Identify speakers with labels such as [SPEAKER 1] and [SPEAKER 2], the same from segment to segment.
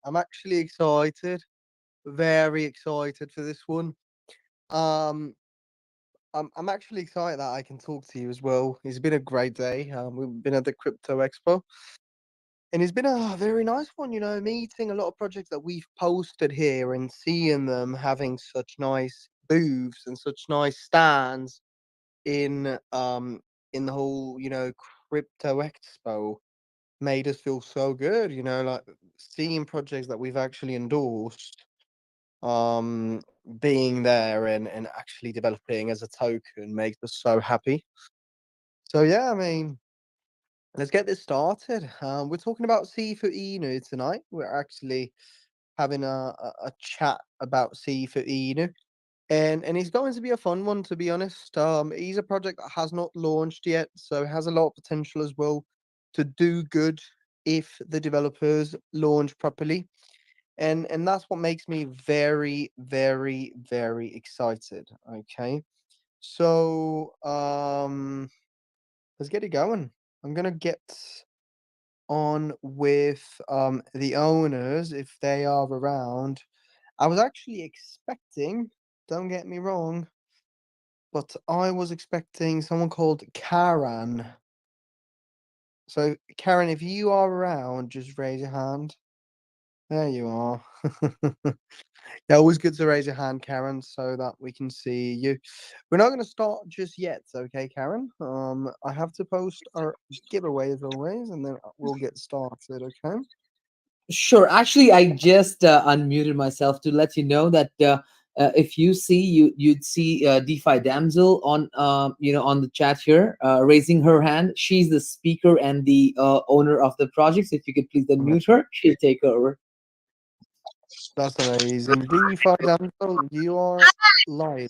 [SPEAKER 1] I'm actually excited, very excited for this one. Um, I'm actually excited that I can talk to you as well. It's been a great day. We've been at the Crypto Expo, and it's been a very nice one. Meeting a lot of projects that we've posted here and seeing them having such nice booths and such nice stands in in the whole Crypto Expo made us feel so good. Like seeing projects that we've actually endorsed um being there and actually developing as a token makes us so happy. So yeah, I mean, let's get this started. We're talking about Sifu Inu tonight. We're actually having a chat about Sifu Inu, and it's going to be a fun one, to be honest. He's a project that has not launched yet, so it has a lot of potential as well to do good if the developers launch properly. And that's what makes me very, very, very excited. Okay. So let's get it going. I'm gonna get on with the owners if they are around. I was actually expecting, don't get me wrong, but I was expecting someone called Karen. So Karen, if you are around, just raise your hand. There you are. Yeah, always good to raise your hand, Karen, so that we can see you. We're not going to start just yet, okay, Karen? I have to post our giveaway as always, and then we'll get started, okay?
[SPEAKER 2] Sure. Actually, I just unmuted myself to let you know that if you see you'd see DeFi Damsel on on the chat here raising her hand. She's the speaker and the owner of the project. So if you could please
[SPEAKER 1] Ama-
[SPEAKER 2] unmute her, she'll take over.
[SPEAKER 1] That's amazing. DeFi Damsel, you are live.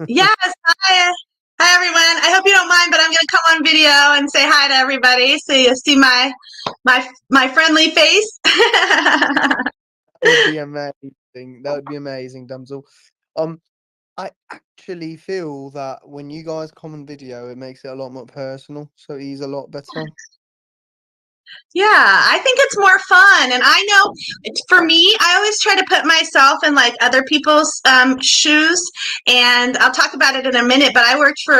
[SPEAKER 3] Yes. Hi. Hi, everyone. I hope you don't mind, but I'm going to come on video and say hi to everybody so you see my friendly face.
[SPEAKER 1] That would be amazing. That would be amazing, Damsel. Um, I actually feel that when you guys comment video, it makes it a lot more personal, so he's a lot better.
[SPEAKER 3] Yeah, I think it's more fun. And I know for me, I always try to put myself in like other people's shoes. And I'll talk about it in a minute, but I worked for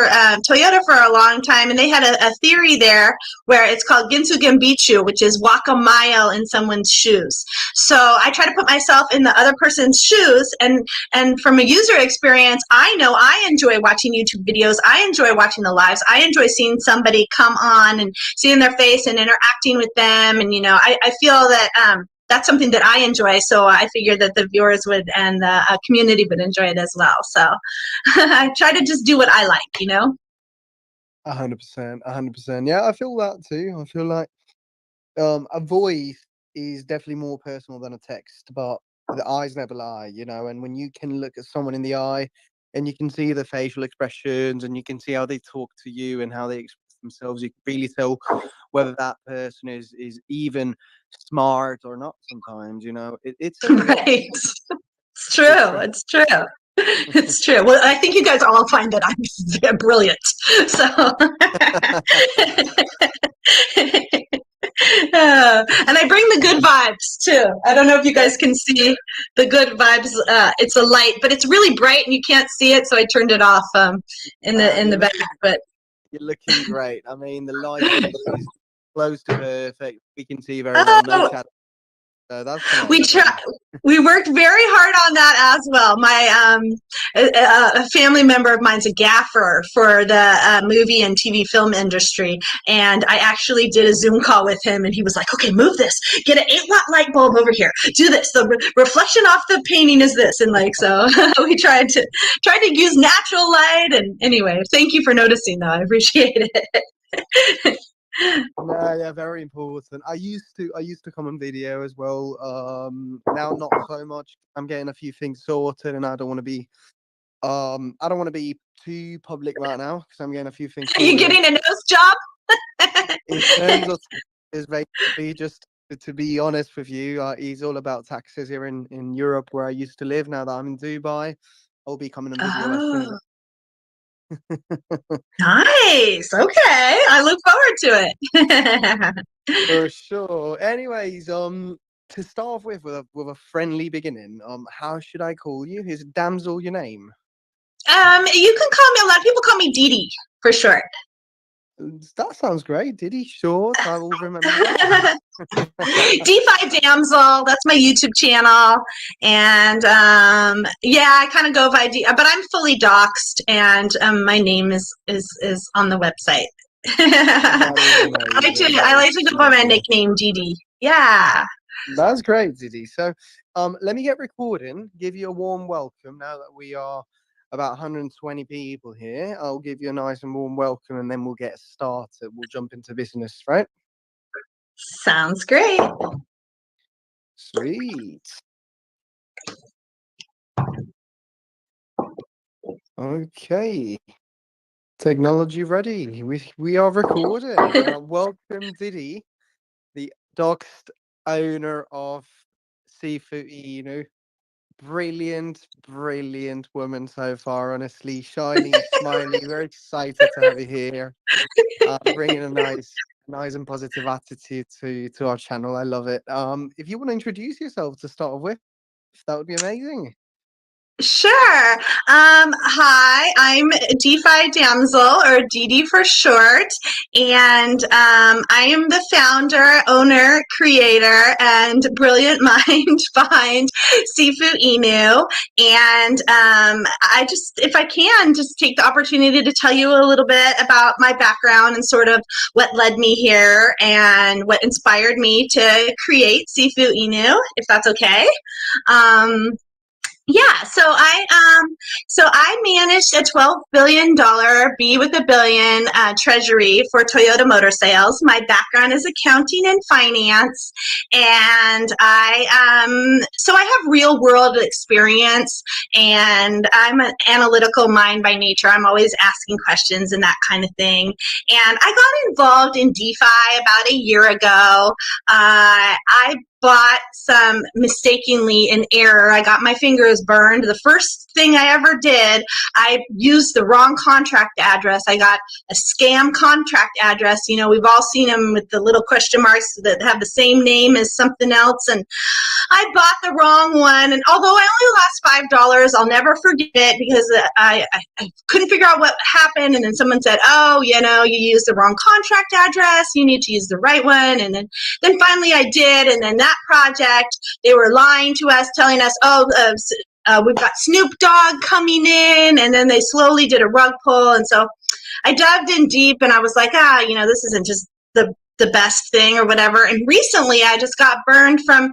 [SPEAKER 3] Toyota for a long time, and they had a theory there where it's called Ginsu Genbitsu, which is walk a mile in someone's shoes. So I try to put myself in the other person's shoes. And from a user experience, I know I enjoy watching YouTube videos. I enjoy watching the lives. I enjoy seeing somebody come on and seeing their face and interacting with them. And, I feel that that's something that I enjoy. So I figured that the viewers would and the community would enjoy it as well. So I try to just do what I like.
[SPEAKER 1] 100%, 100%. Yeah, I feel that too. I feel like a voice is definitely more personal than a text, but the eyes never lie, and when you can look at someone in the eye and you can see the facial expressions and you can see how they talk to you and how they express themselves, you can really tell whether that person is even smart or not sometimes, it says a lot.
[SPEAKER 3] Right. It's
[SPEAKER 1] It's
[SPEAKER 3] true.
[SPEAKER 1] true.
[SPEAKER 3] It's true. It's true. Well, I think you guys all find that I'm brilliant. So. And I bring the good vibes too. I don't know if you guys can see the good vibes. It's a light, but it's really bright and you can't see it, so I turned it off in
[SPEAKER 1] Nah,
[SPEAKER 3] the back. But
[SPEAKER 1] you're looking great. I mean, the lighting is close to perfect. We can see very well. No
[SPEAKER 3] oh,
[SPEAKER 1] shadow. So that's
[SPEAKER 3] we
[SPEAKER 1] amazing.
[SPEAKER 3] try. We worked very hard on that as well. My a family member of mine's a gaffer for the movie and TV film industry, and I actually did a Zoom call with him, and he was like, "Okay, move this. Get an 8-watt light bulb over here. Do this. The reflection off the painting is this." And like so, we tried to use natural light. And anyway, thank you for noticing, though. I appreciate it.
[SPEAKER 1] No, yeah, very important. I used to come on video as well. Now not so much. I'm getting a few things sorted, and I don't want to be too public right now because I'm getting a few things
[SPEAKER 3] Are you
[SPEAKER 1] sorted.
[SPEAKER 3] getting a nose job?
[SPEAKER 1] In terms of is basically just to be honest with you, he's all about taxes here in Europe where I used to live. Now that I'm in Dubai, I'll be coming on video as soon as.
[SPEAKER 3] Oh. Nice. Okay. I look forward to it.
[SPEAKER 1] For sure. Anyways, to start off with a friendly beginning, how should I call you? Is Damsel your name?
[SPEAKER 3] You can call me. A lot of people call me Dee Dee for short.
[SPEAKER 1] That sounds great. Diddy, short. I will remember that.
[SPEAKER 3] DeFi Damsel. That's my YouTube channel, and yeah, I kind of go by but I'm fully doxxed, and my name is on the website. I like to go by my nickname Dee. Yeah.
[SPEAKER 1] That's great, Diddy. So, let me get recording. Give you a warm welcome now that we are about 120 people here. I'll give you a nice and warm welcome, and then we'll get started. We'll jump into business, right?
[SPEAKER 3] Sounds great.
[SPEAKER 1] Sweet. Okay. Technology ready. We are recording. Welcome, Diddy, the doxed owner of Sifu Inu. Brilliant woman so far, honestly. Shiny, smiley, very excited to have you here. Bringing a nice and positive attitude to our channel. I love it. If you want to introduce yourself to start with, that would be amazing.
[SPEAKER 3] Sure. Hi, I'm DeFi Damsel, or Dee for short, and I am the founder, owner, creator, and brilliant mind behind Sifu Inu. And I just, if I can, just take the opportunity to tell you a little bit about my background and sort of what led me here and what inspired me to create Sifu Inu, if that's okay. Yeah, so I managed a $12 billion B with a billion treasury for Toyota Motor Sales. My background is accounting and finance, and so I have real world experience, and I'm an analytical mind by nature. I'm always asking questions and that kind of thing. And I got involved in DeFi about a year ago. I bought some mistakenly in error. I got my fingers burned. The first thing I ever did, I used the wrong contract address. I got a scam contract address. You know, we've all seen them with the little question marks that have the same name as something else. And I bought the wrong one. And although I only lost $5, I'll never forget it, because I couldn't figure out what happened. And then someone said, oh, you know, you used the wrong contract address. You need to use the right one. And then finally I did. And then that project, they were lying to us, telling us, oh, we've got Snoop Dogg coming in. And then they slowly did a rug pull. And so I dived in deep, and I was like, you know, this isn't just the best thing or whatever. And recently I just got burned from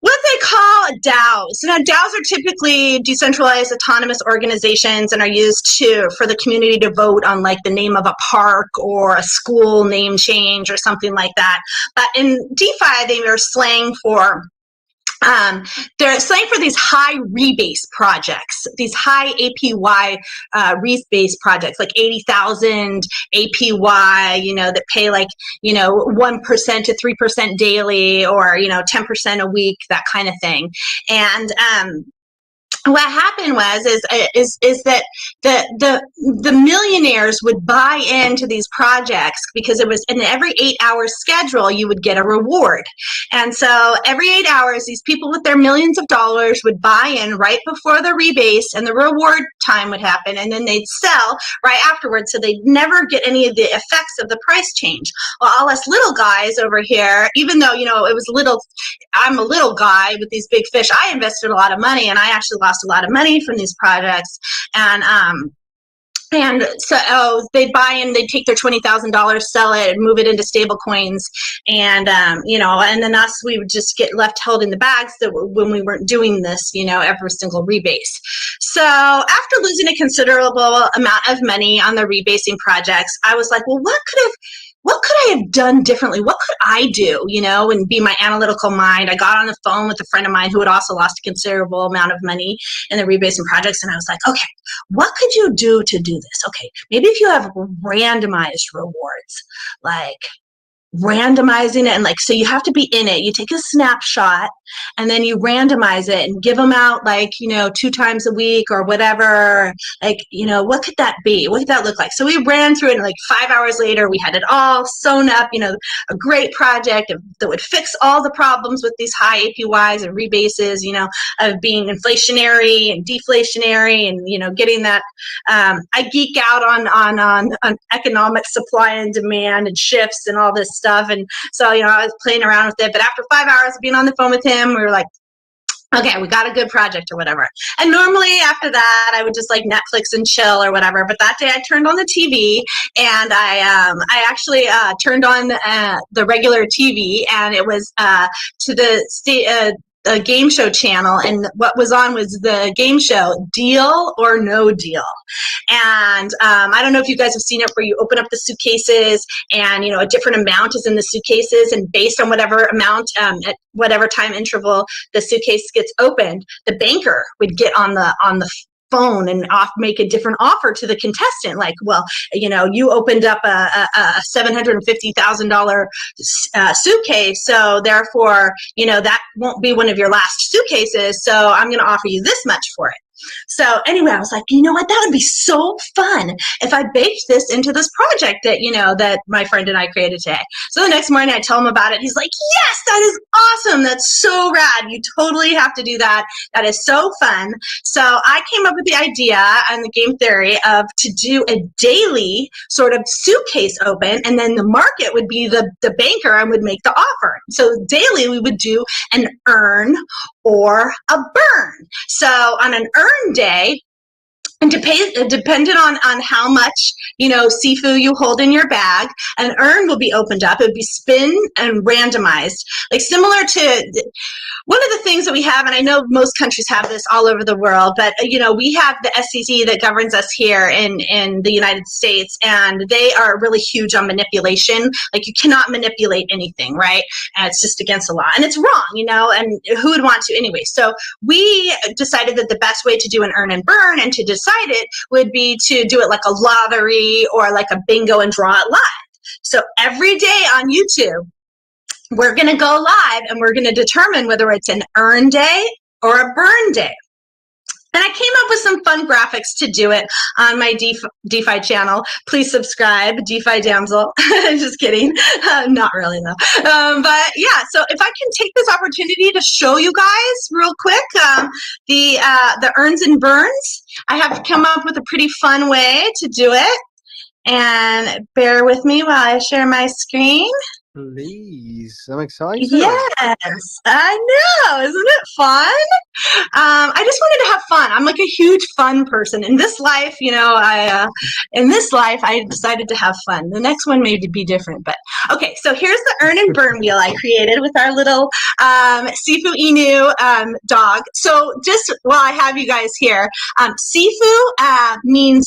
[SPEAKER 3] what they call DAOs. Now, DAOs are typically decentralized autonomous organizations and are used for the community to vote on, like, the name of a park or a school name change or something like that. But in DeFi, they are slang for these high rebase projects, these high APY rebase projects, like 80,000 APY, you know, that pay like, you know, 1% to 3% daily, or, you know, 10% a week, that kind of thing. And what happened is that the millionaires would buy into these projects, because it was in every 8-hour schedule you would get a reward. And so every 8 hours, these people with their millions of dollars would buy in right before the rebase, and the reward time would happen, and then they'd sell right afterwards, so they'd never get any of the effects of the price change. Well, all us little guys over here, even though, you know, I'm a little guy with these big fish, I invested a lot of money, and I actually lost a lot of money from these projects. And so they'd buy in, they'd take their $20,000, sell it, and move it into stable coins. And, you know, and then we would just get left held in the bags when we weren't doing this, you know, every single rebase. So after losing a considerable amount of money on the rebasing projects, I was like, well, what could I have done differently? What could I do, you know, and be my analytical mind? I got on the phone with a friend of mine who had also lost a considerable amount of money in the rebasing projects. And I was like, okay, what could you do to do this? Okay, maybe if you have randomized rewards, like randomizing it, and like, so you have to be in it. You take a snapshot and then you randomize it and give them out like, 2 times a week or whatever. Like, what could that be? What could that look like? So we ran through it, and like 5 hours later, we had it all sewn up, a great project that would fix all the problems with these high APYs and rebases, of being inflationary and deflationary, and, getting that. I geek out on economic supply and demand and shifts and all this stuff. And so, I was playing around with it. But after 5 hours of being on the phone with him, we were like, okay, we got a good project or whatever. And normally after that, I would just like Netflix and chill or whatever. But that day I turned on the TV, and I actually turned on the regular TV, and it was to the state. A game show channel, and what was on was the game show Deal or No Deal. And I don't know if you guys have seen it, where you open up the suitcases, and a different amount is in the suitcases, and based on whatever amount at whatever time interval the suitcase gets opened, the banker would get on the phone and make a different offer to the contestant. Like, well, you opened up a $750,000 suitcase, so therefore, that won't be one of your last suitcases. So I'm going to offer you this much for it. So anyway, I was like, you know what? That would be so fun if I baked this into this project that, that my friend and I created today. So the next morning I tell him about it. He's like, yes, that is awesome. That's so rad. You totally have to do that. That is so fun. So I came up with the idea and the game theory of to do a daily sort of suitcase open, and then the market would be the banker and would make the offer. So daily we would do an earn or a burn. So on an earn day, and dependent on how much, Sifu you hold in your bag, an earn will be opened up. It would be spin and randomized, like similar to one of the things that we have, and I know most countries have this all over the world, but, we have the SEC that governs us here in the United States, and they are really huge on manipulation. Like, you cannot manipulate anything, right? And it's just against the law, and it's wrong, and who would want to anyway? So we decided that the best way to do an earn and burn and to decide it would be to do it like a lottery or like a bingo and draw it live. So every day on YouTube, we're going to go live, and we're going to determine whether it's an earn day or a burn day. And I came up with some fun graphics to do it on my DeFi channel. Please subscribe, DeFi Damsel. Just kidding. Not really, though. But yeah, so if I can take this opportunity to show you guys real quick the earns and burns, I have come up with a pretty fun way to do it. And bear with me while I share my screen.
[SPEAKER 1] Please, I'm excited.
[SPEAKER 3] Yes, I know. Isn't it fun? I just wanted to have fun. I'm like a huge fun person. In this life, I decided to have fun. The next one may be different, but okay. So here's the earn and burn wheel I created with our little Sifu Inu dog. So just while I have you guys here, Sifu means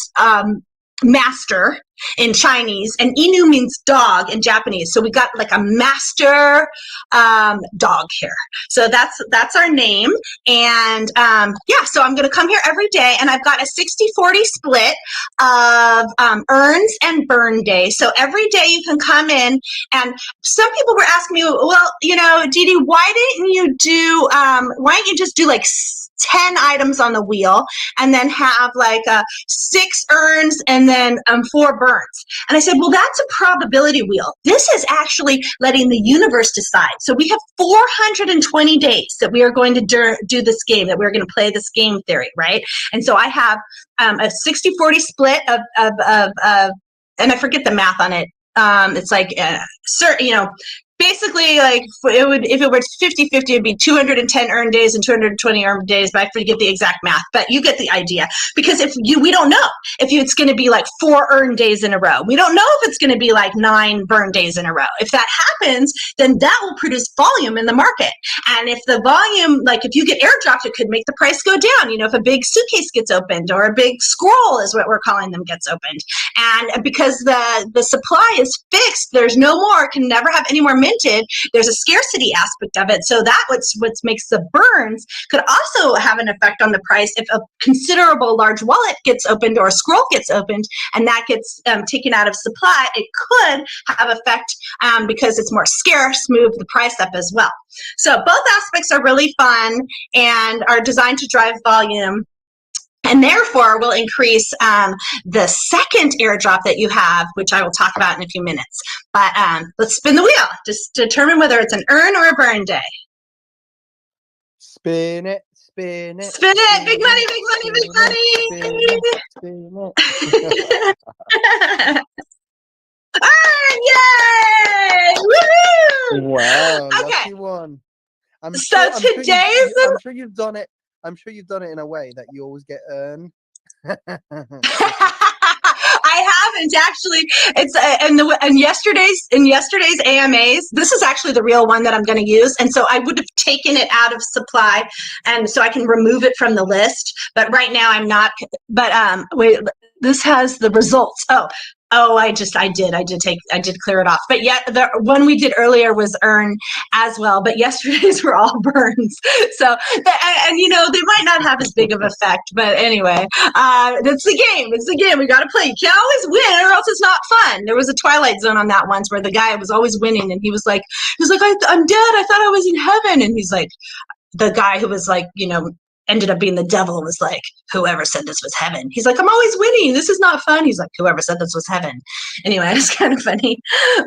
[SPEAKER 3] master in Chinese, and Inu means dog in Japanese. So we got like a master dog here. So that's our name. And yeah, so I'm going to come here every day, and I've got a 60-40 split of earns and burn days. So every day you can come in, and some people were asking me, well, Didi, why don't you just do like 10 items on the wheel and then have like 6 earns and then 4 burns? And I said, well, that's a probability wheel. This is actually letting the universe decide. So we have 420 days that we are going to do this game, that we're going to play this game theory, right? And so I have a 60-40 split of and I forget the math on it. It's like, basically, like, if it were 50-50, it'd be 210 earned days and 220 earned days, but I forget the exact math. But you get the idea. Because we don't know if it's going to be like 4 earned days in a row. We don't know if it's going to be like 9 burn days in a row. If that happens, then that will produce volume in the market. And if the volume, like if you get airdropped, it could make the price go down. If a big suitcase gets opened, or a big scroll is what we're calling them, gets opened. And because the supply is fixed, there's no more, can never have any more mini minted, there's a scarcity aspect of it. So that what makes the burns could also have an effect on the price if a considerable large wallet gets opened or a scroll gets opened and that gets taken out of supply. It could have effect because it's more scarce, move the price up as well. So both aspects are really fun and are designed to drive volume, and therefore will increase the second airdrop that you have, which I will talk about in a few minutes. But let's spin the wheel to determine whether it's an earn or a burn day.
[SPEAKER 1] Spin it, spin it.
[SPEAKER 3] Spin it! Big money, big money, big money!
[SPEAKER 1] Spin it, spin it.
[SPEAKER 3] Yay! Woohoo!
[SPEAKER 1] Wow,
[SPEAKER 3] Okay.
[SPEAKER 1] lucky one.
[SPEAKER 3] So today's
[SPEAKER 1] I'm sure you've done it. I'm sure you've done it in a way that you always get earned.
[SPEAKER 3] I haven't actually. It's in yesterday's AMAs. This is actually the real one that I'm going to use, and so I would have taken it out of supply, and so I can remove it from the list. But right now I'm not. But wait, this has the results. I did clear it off. But yet the one we did earlier was earn as well. But yesterday's were all burns. So and you know they might not have as big of effect. But anyway, that's the game. It's the game. We got to play. You can't always win, or else it's not fun. There was a Twilight Zone on that once where the guy was always winning, and he was like, I'm dead. I thought I was in heaven, and he's like, the guy who was like, ended up being the devil was like, whoever said this was heaven. He's like, I'm always winning. This is not fun. He's like, whoever said this was heaven. Anyway, it's kind of funny.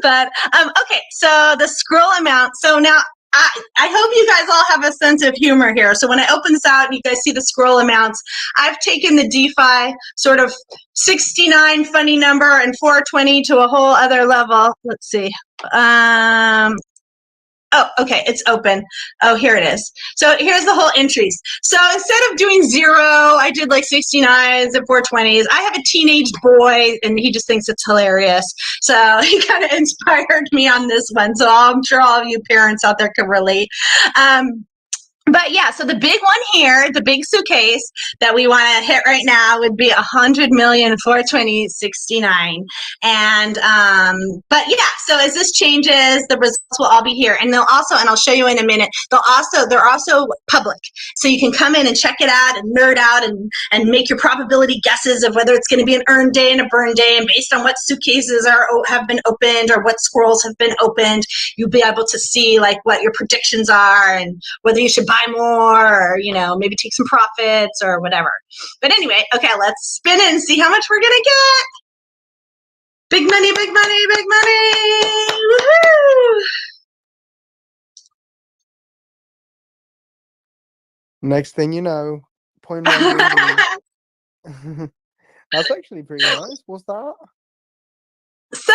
[SPEAKER 3] But okay, so the scroll amount. So now I hope you guys all have a sense of humor here. So when I open this out and you guys see the scroll amounts, I've taken the DeFi sort of 69 funny number and 420 to a whole other level. Let's see. Oh, okay, it's open. Oh, here it is. So here's the whole entries. So instead of doing 0, I did like 69s and 420s. I have a teenage boy, and he just thinks it's hilarious. So he kind of inspired me on this one. So I'm sure all of you parents out there can relate. But yeah, so the big one here, the big suitcase that we want to hit right now would be 100,420,69. And but yeah, so as this changes, the results will all be here, and they'll also, and I'll show you in a minute. They're also public, so you can come in and check it out and nerd out and make your probability guesses of whether it's going to be an earn day and a burn day, and based on what suitcases have been opened or what scrolls have been opened, you'll be able to see like what your predictions are and whether you should buy more or maybe take some profits or whatever. But anyway, okay, let's spin it and see how much we're gonna get. Big money, big money, big money. Woohoo!
[SPEAKER 1] Next thing you know, 0.1 million. That's actually pretty nice. What's that?
[SPEAKER 3] So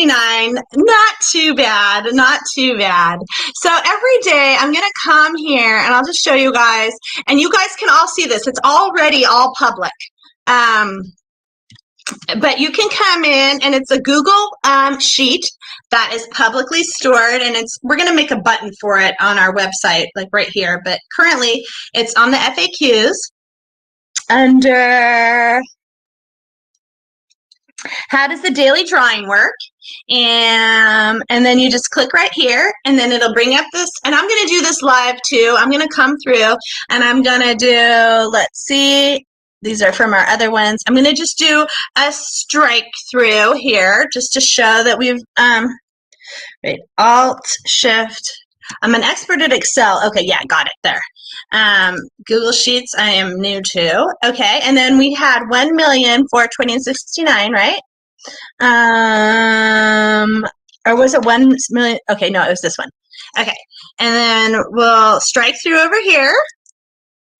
[SPEAKER 3] 1,420,69, not too bad, not too bad. So every day I'm gonna come here and I'll just show you guys, and you guys can all see this. It's already all public. But you can come in and it's a Google sheet that is publicly stored, and we're gonna make a button for it on our website, like right here. But currently it's on the FAQs under how does the daily drawing work? And then you just click right here, and then it'll bring up this, and I'm going to do this live too. I'm going to come through and I'm going to do, let's see, these are from our other ones. I'm going to just do a strike through here just to show that we've, wait, Alt, Shift. I'm an expert at Excel. Okay, yeah, got it there. Google Sheets, I am new to. Okay, and then we had 1,420,69, right? Or was it 1 million? Okay, no, it was this one. Okay, and then we'll strike through over here.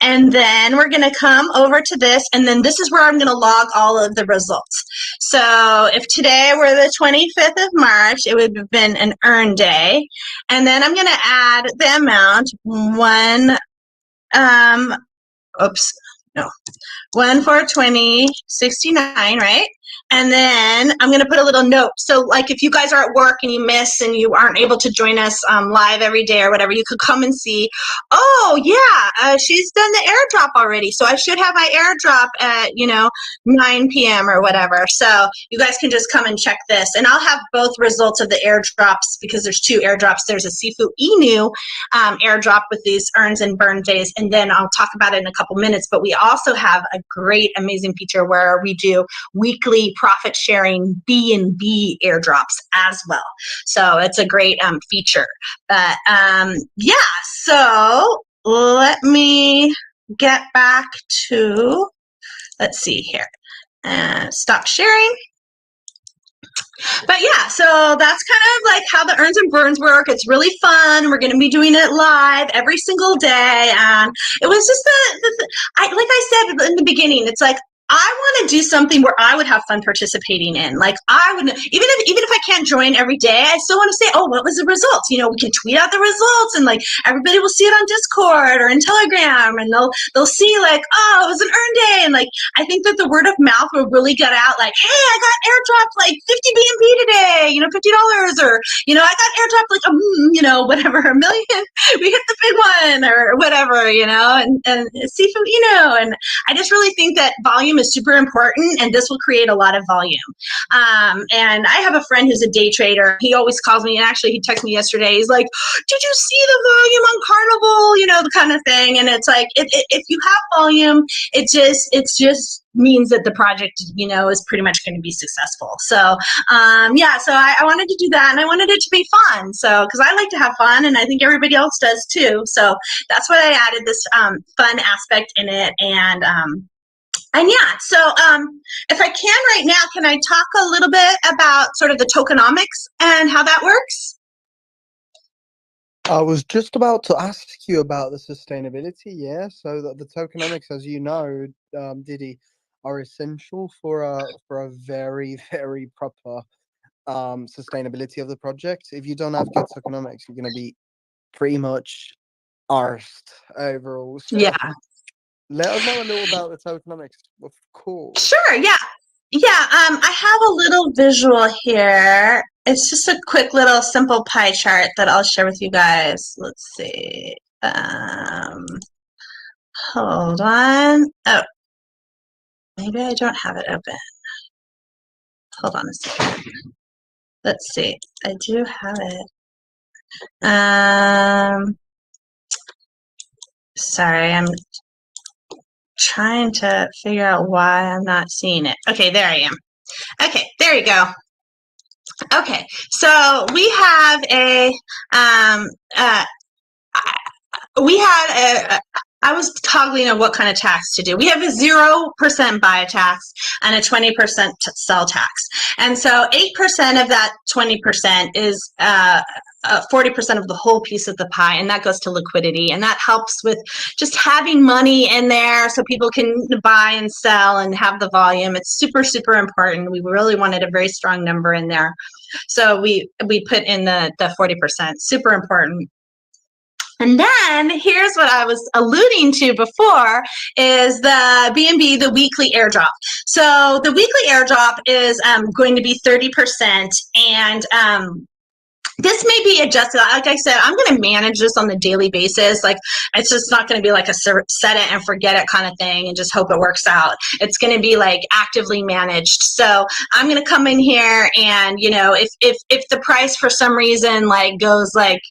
[SPEAKER 3] And then we're going to come over to this, and then this is where I'm going to log all of the results. So if today were the 25th of March, it would have been an earn day. And then I'm going to add the amount 1,420,69, right? And then I'm going to put a little note. So like if you guys are at work and you miss and you aren't able to join us live every day or whatever, you could come and see, oh yeah, she's done the airdrop already. So I should have my airdrop at, 9 p.m. or whatever. So you guys can just come and check this. And I'll have both results of the airdrops because there's 2 airdrops. There's a Sifu Inu airdrop with these earns and burn days. And then I'll talk about it in a couple minutes. But we also have a great, amazing feature where we do weekly profit sharing B&B airdrops as well. So it's a great feature. But yeah, so let me get back to, let's see here, stop sharing. But yeah, so that's kind of like how the earns and burns work. It's really fun. We're going to be doing it live every single day. And it was just like I said in the beginning, it's like, I want to do something where I would have fun participating in. Like I would, even if I can't join every day, I still want to say, oh, what was the results? We can tweet out the results and like everybody will see it on Discord or in Telegram and they'll see like, oh, it was an earn day. And like, I think that the word of mouth will really get out like, hey, I got airdropped like 50 BNB today, $50 or, I got airdropped like, whatever, a million. We hit the big one or whatever, and Sifu Inu. And I just really think that volume is super important, and this will create a lot of volume. And I have a friend who's a day trader. He always calls me, and actually he texted me yesterday. He's like, did you see the volume on Carnival? The kind of thing. And it's like, if you have volume, it just means that the project, is pretty much going to be successful. So, yeah, so I wanted to do that, and I wanted it to be fun. So, because I like to have fun, and I think everybody else does too. So that's why I added this fun aspect in it. And yeah, so if I can right now, can I talk a little bit about sort of the tokenomics and how that works?
[SPEAKER 1] I was just about to ask you about the sustainability, yeah. So the tokenomics, as you know, Diddy, are essential for a very, very proper sustainability of the project. If you don't have good tokenomics, you're going to be pretty much arsed overall. So
[SPEAKER 3] Yeah.
[SPEAKER 1] let us know a little about the tokenomics, of course.
[SPEAKER 3] Sure, yeah. Yeah, I have a little visual here. It's just a quick little simple pie chart that I'll share with you guys. Let's see. Hold on. Oh, maybe I don't have it open. Hold on a second. Let's see. I do have it. Sorry, I'm trying to figure out why I'm not seeing it. Okay, there I am. Okay, there you go. Okay, so we have I was toggling on what kind of tax to do. We have a 0% buy tax and a 20% sell tax. And so 8% of that 20% is 40% of the whole piece of the pie, and that goes to liquidity. And that helps with just having money in there so people can buy and sell and have the volume. It's super, super important. We really wanted a very strong number in there. So we put in the 40%, super important. And then here's what I was alluding to before is the B&B, the weekly airdrop. So the weekly airdrop is going to be 30%, and this may be adjusted. Like I said, I'm going to manage this on the daily basis. Like, it's just not going to be like a set it and forget it kind of thing and just hope it works out. It's going to be like actively managed. So I'm going to come in here and, if the price for some reason like goes like,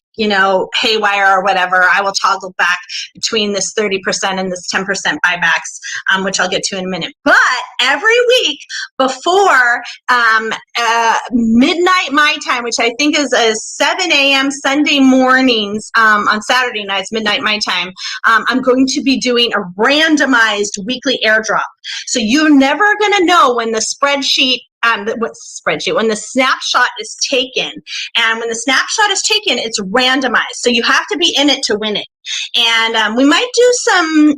[SPEAKER 3] haywire or whatever, I will toggle back between this 30% and this 10% buybacks, which I'll get to in a minute. But every week before midnight my time, which I think is 7 a.m. Sunday mornings, on Saturday nights, midnight my time, I'm going to be doing a randomized weekly airdrop. So you're never going to know when the spreadsheet, when the snapshot is taken. And when the snapshot is taken, it's randomized. So you have to be in it to win it. And we might do some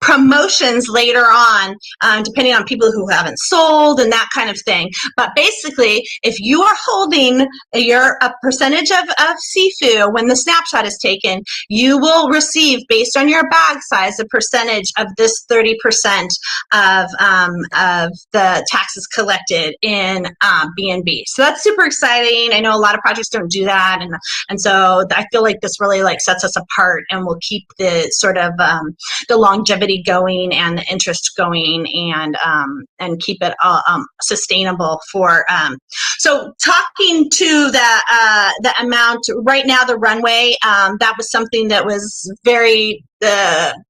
[SPEAKER 3] promotions later on, depending on people who haven't sold and that kind of thing. But basically, if you are holding a percentage of Sifu when the snapshot is taken, you will receive, based on your bag size, a percentage of this 30% of the taxes collected in BNB. So that's super exciting. I know a lot of projects don't do that, and so I feel like this really like sets us apart and will keep the sort of the longevity going and the interest going, and keep it sustainable for. So talking to the amount right now, the runway, that was something that was very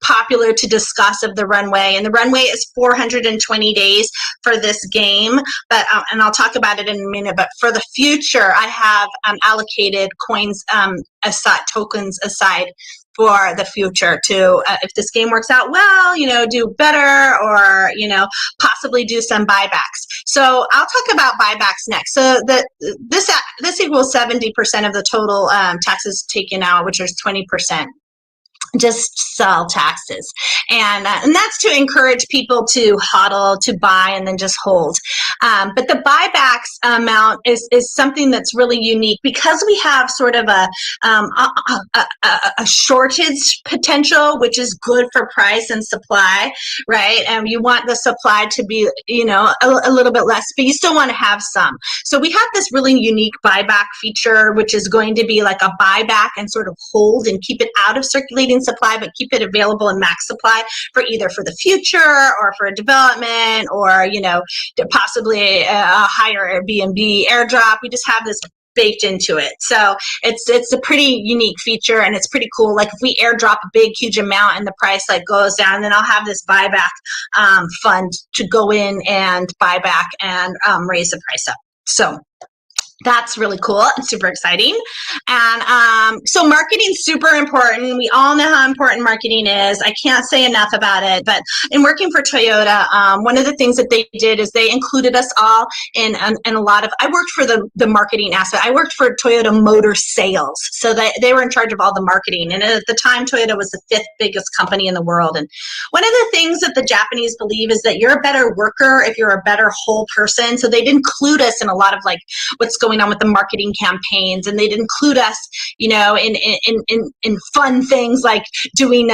[SPEAKER 3] popular to discuss of the runway, and the runway is 420 days for this game, but and I'll talk about it in a minute. But for the future, I have allocated coins aside, tokens aside for the future to, if this game works out well, do better, or, possibly do some buybacks. So I'll talk about buybacks next. So this equals 70% of the total taxes taken out, which is 20%. Just sell taxes, and that's to encourage people to hodl, to buy, and then just hold. But the buybacks amount is something that's really unique, because we have sort of a shortage potential, which is good for price and supply, right? And you want the supply to be, a little bit less, but you still want to have some. So we have this really unique buyback feature, which is going to be like a buyback and sort of hold and keep it out of circulating supply, but keep it available in max supply for either for the future or for a development, or possibly a higher Airbnb airdrop. We just have this baked into it. So it's a pretty unique feature, and it's pretty cool. Like if we airdrop a big, huge amount and the price like goes down, then I'll have this buyback fund to go in and buy back and raise the price up. So that's really cool and super exciting. And so marketing's super important. We all know how important marketing is. I can't say enough about it. But in working for Toyota, one of the things that they did is they included us all in a lot of, I worked for the marketing aspect. I worked for Toyota Motor Sales. So they were in charge of all the marketing. And at the time, Toyota was the 5th biggest company in the world. And one of the things that the Japanese believe is that you're a better worker if you're a better whole person. So they'd include us in a lot of like what's going on with the marketing campaigns, and they'd include us, in fun things like doing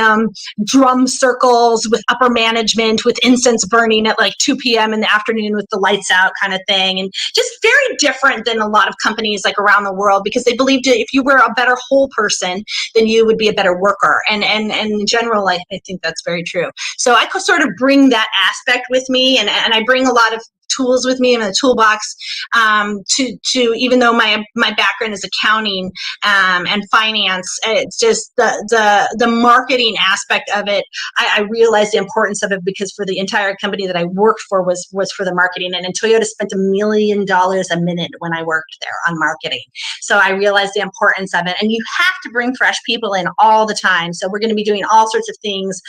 [SPEAKER 3] drum circles with upper management with incense burning at like 2 p.m. in the afternoon with the lights out kind of thing, and just very different than a lot of companies like around the world, because they believed if you were a better whole person, then you would be a better worker. And in general, I think that's very true. So I could sort of bring that aspect with me, and I bring a lot of tools with me in the toolbox to even though my background is accounting and finance, it's just the marketing aspect of it. I realized the importance of it, because for the entire company that I worked for was for the marketing, and Toyota spent $1 million a minute when I worked there on marketing. So I realized the importance of it, and you have to bring fresh people in all the time. So we're going to be doing all sorts of things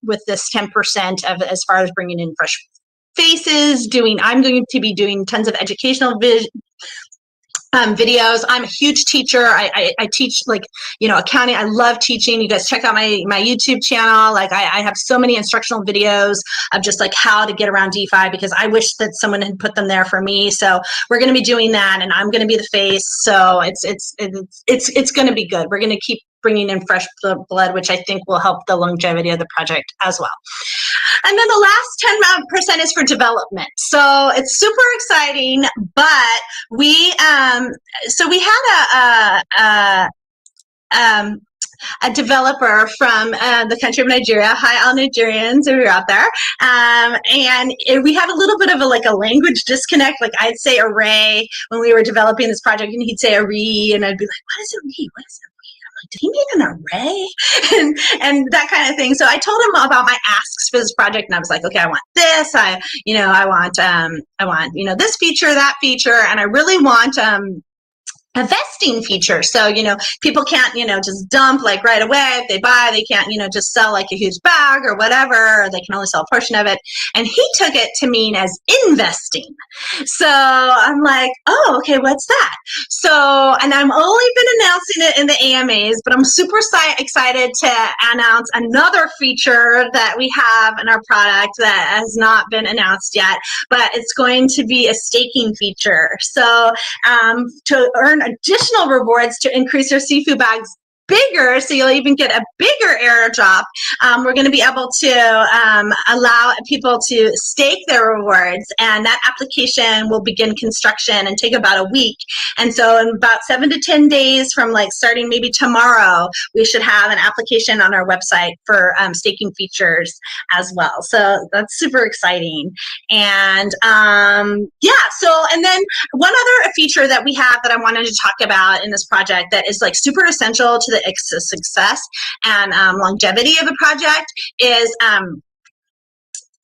[SPEAKER 3] with this 10% of as far as bringing in fresh faces. I'm going to be doing tons of educational videos. I'm a huge teacher. I teach accounting. I love teaching. You guys check out my YouTube channel. Like I have so many instructional videos of just like how to get around DeFi, because I wish that someone had put them there for me. So we're going to be doing that, and I'm going to be the face. So it's going to be good. We're going to keep bringing in fresh blood, which I think will help the longevity of the project as well. And then the last 10% is for development. So it's super exciting, but we had a developer from the country of Nigeria. Hi, all Nigerians who are out there. And we had a little bit of a language disconnect. Like I'd say array when we were developing this project, and he'd say array, and I'd be like, what is array? What is array? Did he make an array? and that kind of thing. So I told him about my asks for this project, and I was like, okay, I want this. I want this feature, that feature, and I really want a vesting feature. So, people can't, just dump like right away. If they buy, they can't, just sell like a huge bag or whatever, or they can only sell a portion of it. And he took it to mean as investing. So I'm like, oh, okay, what's that? So, and I've only been announcing it in the AMAs, but I'm super excited to announce another feature that we have in our product that has not been announced yet, but it's going to be a staking feature. So to earn additional rewards to increase your Sifu bags bigger, so you'll even get a bigger airdrop. We're going to be able to allow people to stake their rewards, and that application will begin construction and take about a week. And so in about 7 to 10 days from like starting maybe tomorrow, we should have an application on our website for staking features as well. So that's super exciting. And and then one other feature that we have that I wanted to talk about in this project that is like super essential to the success and longevity of the project is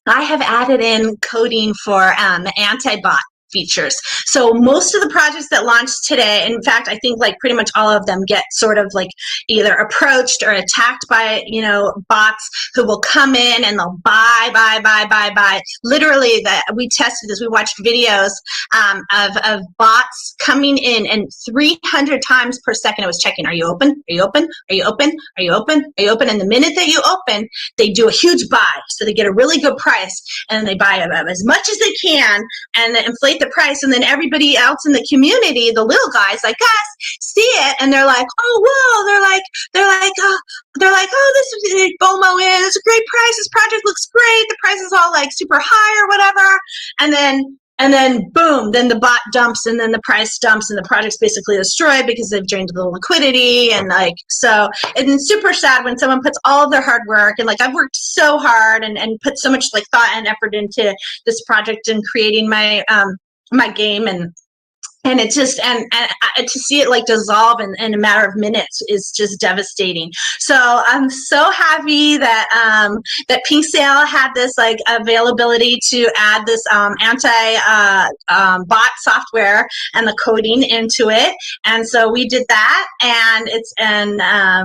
[SPEAKER 3] I have added in coding for anti-bot features. So most of the projects that launched today, in fact, I think like pretty much all of them get sort of like either approached or attacked by, bots who will come in and they'll buy. Literally, we tested this. We watched videos of bots coming in, and 300 times per second it was checking, are you open? Are you open? Are you open? Are you open? Are you open? And the minute that you open, they do a huge buy. So they get a really good price, and they buy as much as they can, and then inflate the price. And then everybody else in the community, the little guys like us, see it, and they're like, oh, wow. They're like, oh, this is FOMO in. It's a great price. This project looks great. The price is all like super high or whatever. And then boom, then the bot dumps, and then the price dumps, and the project's basically destroyed because they've drained the liquidity. And like, so it's super sad when someone puts all of their hard work, and like I've worked so hard and put so much like thought and effort into this project and creating my my game, and it's just and to see it like dissolve in a matter of minutes is just devastating. So I'm so happy that that Pink Sale had this like availability to add this bot software and the coding into it. And so we did that, and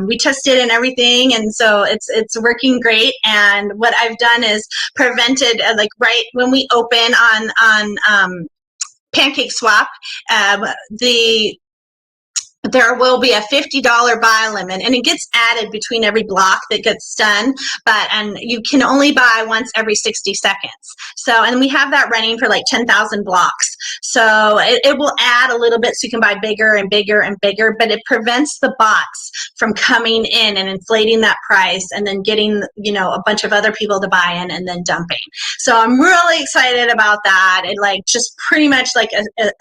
[SPEAKER 3] we tested and everything, and so it's working great. And what I've done is prevented like right when we open on Pancake Swap, there will be a $50 buy limit, and it gets added between every block that gets done, and you can only buy once every 60 seconds. So, and we have that running for like 10,000 blocks. So it will add a little bit so you can buy bigger and bigger and bigger, but it prevents the bots from coming in and inflating that price and then getting, a bunch of other people to buy in and then dumping. So I'm really excited about that. It like just pretty much like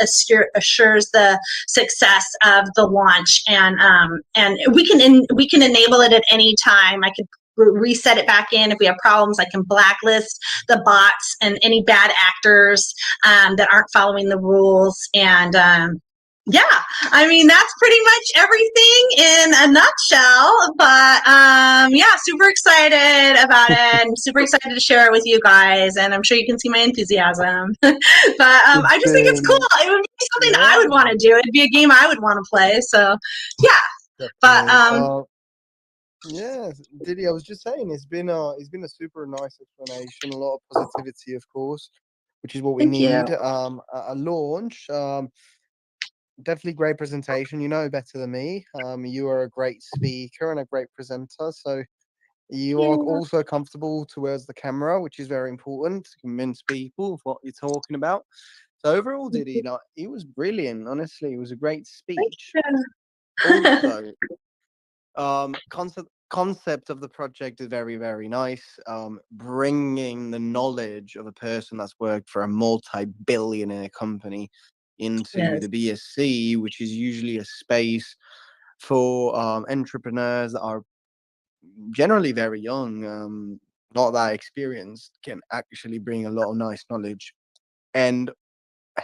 [SPEAKER 3] assures the success of the launch, and we can enable it at any time. I could reset it back in if we have problems. I can blacklist the bots and any bad actors that aren't following the rules. And I mean, that's pretty much everything in a nutshell. But super excited about it. I'm super excited to share it with you guys, and I'm sure you can see my enthusiasm. But I just think it's cool. It would be something I would want to do. It'd be a game I would want to play. So yeah. But
[SPEAKER 1] yeah, Diddy, I was just saying it's been a super nice explanation, a lot of positivity, of course, which is what we need. A launch. Definitely great presentation. You know better than me. You are a great speaker and a great presenter. So you are also comfortable towards the camera, which is very important to convince people of what you're talking about. So overall, Diddy, it was brilliant. Honestly, it was a great speech. Also, concept of the project is very, very nice. Bringing the knowledge of a person that's worked for a multi-billionaire company into the BSC, which is usually a space for entrepreneurs that are generally very young, not that experienced, can actually bring a lot of nice knowledge and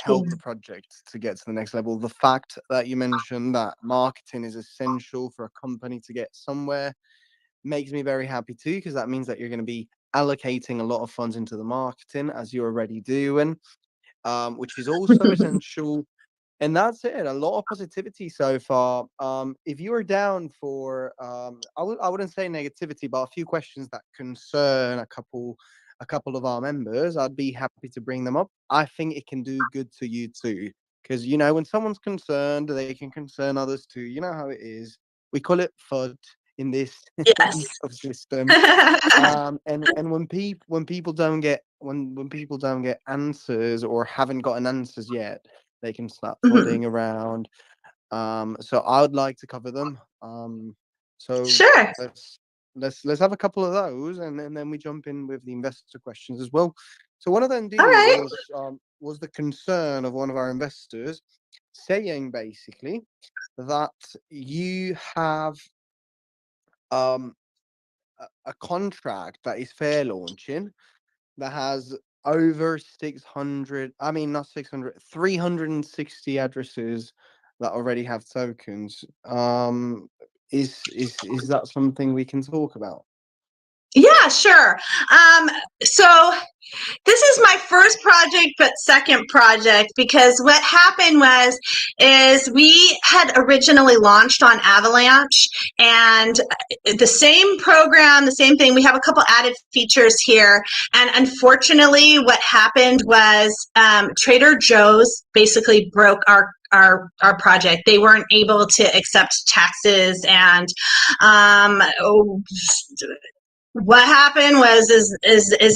[SPEAKER 1] help the project to get to the next level. The fact that you mentioned that marketing is essential for a company to get somewhere makes me very happy too, because that means that you're going to be allocating a lot of funds into the marketing, as you already do, and which is also essential And that's it. A lot of positivity so far. If you are down for, I wouldn't say negativity, but a few questions that concern a couple of our members, I'd be happy to bring them up. I think it can do good to you too, because you know when someone's concerned, they can concern others too. You know how it is. We call it FUD in this
[SPEAKER 3] Yes.
[SPEAKER 1] ecosystem. And when people don't get when people don't get answers or haven't gotten answers yet, they can start
[SPEAKER 3] Mhm.
[SPEAKER 1] flooding around. So I would like to cover them. So
[SPEAKER 3] Sure.
[SPEAKER 1] let's have a couple of those, and then we jump in with the investor questions as well. So one of them,
[SPEAKER 3] All
[SPEAKER 1] D,
[SPEAKER 3] right.
[SPEAKER 1] was the concern of one of our investors, saying basically that you have um a contract that is fair launching that has over 600, I mean, not 600, 360 addresses that already have tokens. Is that something we can talk about?
[SPEAKER 3] Yeah, sure. So this is my first project, but second project, because what happened is we had originally launched on Avalanche, and the same program, the same thing. We have a couple added features here, and unfortunately, what happened was Trader Joe's basically broke our project. They weren't able to accept taxes, and what happened was is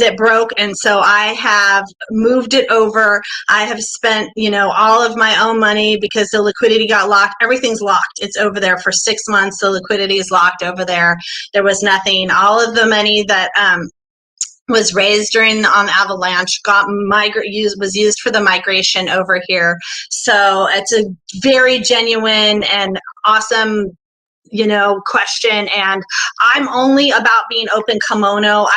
[SPEAKER 3] it broke, and so I have moved it over. I have spent all of my own money because the liquidity got locked. Everything's locked. It's over there for 6 months. The liquidity is locked over there. There was nothing. All of the money that was raised on Avalanche was used for the migration over here. So it's a very genuine and awesome question, and I'm only about being open kimono.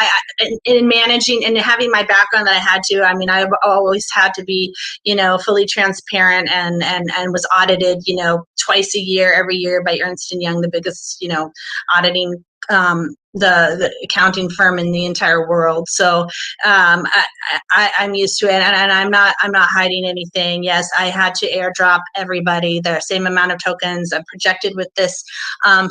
[SPEAKER 3] In managing and having my background that I had to. I mean, I've always had to be, fully transparent and was audited, twice a year, every year by Ernst and Young, the biggest, auditing the accounting firm in the entire world. So I'm used to it, and I'm not hiding anything. Yes, I had to airdrop everybody the same amount of tokens. I'm projected with this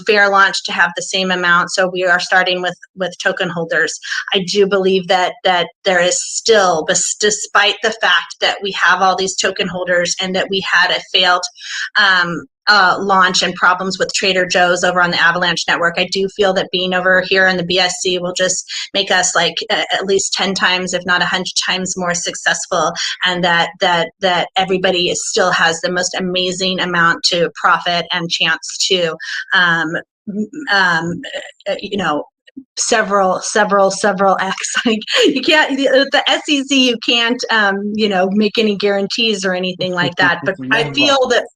[SPEAKER 3] fair launch to have the same amount. So we are starting with token holders. I do believe that there is still, despite the fact that we have all these token holders and that we had a failed launch and problems with Trader Joe's over on the Avalanche network, I do feel that being over here in the BSC will just make us like at least 10 times, if not 100 times more successful, and that everybody still has the most amazing amount to profit and chance to several X. Like you can't, the SEC, you can't make any guarantees or anything like that, but I feel that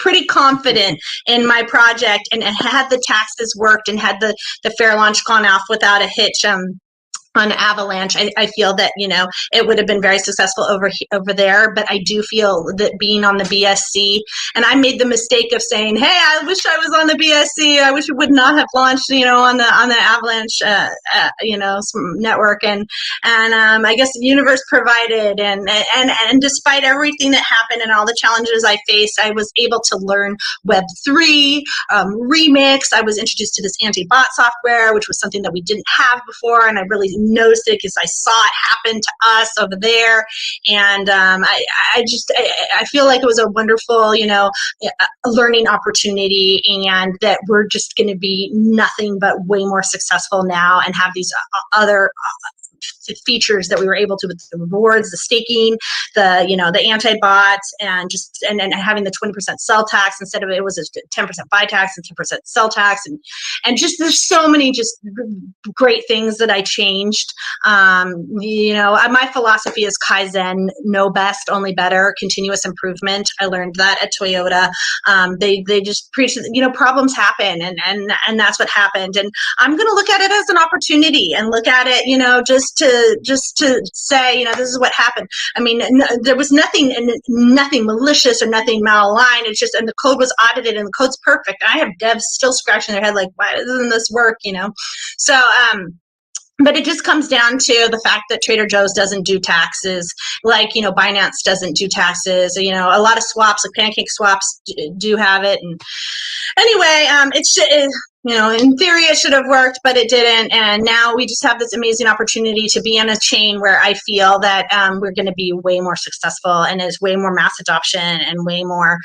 [SPEAKER 3] pretty confident in my project, and had the taxes worked and had the fair launch gone off without a hitch on Avalanche, I feel that it would have been very successful over there. But I do feel that being on the BSC, and I made the mistake of saying, "Hey, I wish I was on the BSC. I wish we would not have launched, on the Avalanche, network." And I guess the universe provided, and despite everything that happened and all the challenges I faced, I was able to learn Web3, Remix. I was introduced to this anti-bot software, which was something that we didn't have before, and I really noticed it because I saw it happen to us over there. And I feel like it was a wonderful, learning opportunity, and that we're just going to be nothing but way more successful now and have these other features that we were able to, with the rewards, the staking, the anti-bots, and just and having the 20% sell tax instead of, it was a 10% buy tax and 10% sell tax, and just there's so many just great things that I changed. My philosophy is Kaizen: know best, only better, continuous improvement. I learned that at Toyota. They just preach, problems happen, and that's what happened. And I'm going to look at it as an opportunity and look at it, just to say, this is what happened. I mean, there was nothing malicious or nothing malaligned. It's just, and the code was audited and the code's perfect. I have devs still scratching their head like, why doesn't this work? So But it just comes down to the fact that Trader Joe's doesn't do taxes, like, Binance doesn't do taxes. A lot of swaps, like pancake swaps, do have it. And anyway, in theory it should have worked, but it didn't. And now we just have this amazing opportunity to be on a chain where I feel that we're going to be way more successful, and there's way more mass adoption and way more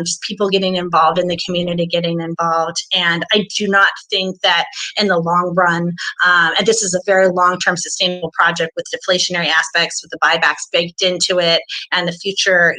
[SPEAKER 3] just people getting involved in the community, getting involved. And I do not think that in the long run, and this is a very long-term sustainable project with deflationary aspects, with the buybacks baked into it, and the future,